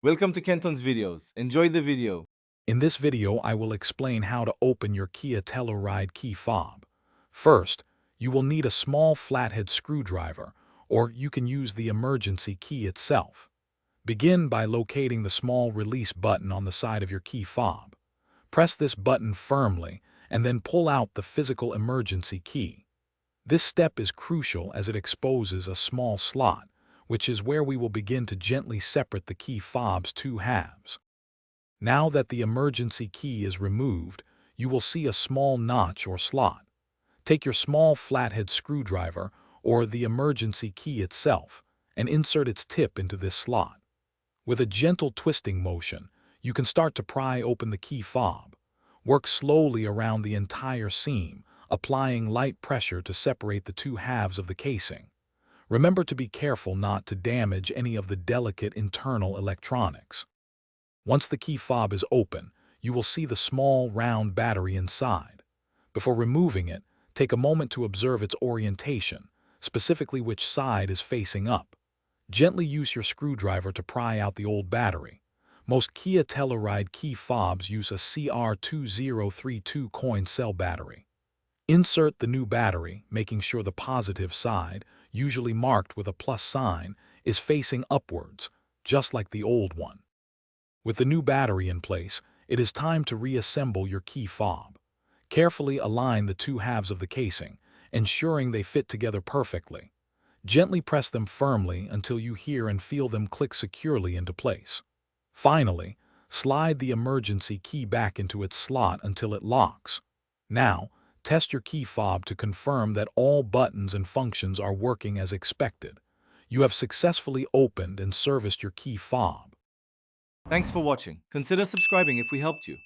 Welcome to Kenton's videos. Enjoy the video. In this video, I will explain how to open your Kia Telluride key fob. First, you will need a small flathead screwdriver, or you can use the emergency key itself. Begin by locating the small release button on the side of your key fob. Press this button firmly and then pull out the physical emergency key. This step is crucial as it exposes a small slot, which is where we will begin to gently separate the key fob's two halves. Now that the emergency key is removed, you will see a small notch or slot. Take your small flathead screwdriver or the emergency key itself and insert its tip into this slot. With a gentle twisting motion, you can start to pry open the key fob. Work slowly around the entire seam, applying light pressure to separate the two halves of the casing. Remember to be careful not to damage any of the delicate internal electronics. Once the key fob is open, you will see the small, round battery inside. Before removing it, take a moment to observe its orientation, specifically which side is facing up. Gently use your screwdriver to pry out the old battery. Most Kia Telluride key fobs use a CR2032 coin cell battery. Insert the new battery, making sure the positive side, usually marked with a plus sign, is facing upwards, just like the old one. With the new battery in place, it is time to reassemble your key fob. Carefully align the two halves of the casing, ensuring they fit together perfectly. Gently press them firmly until you hear and feel them click securely into place. Finally, slide the emergency key back into its slot until it locks. Now, test your key fob to confirm that all buttons and functions are working as expected. You have successfully opened and serviced your key fob. Thanks for watching. Consider subscribing if we helped you.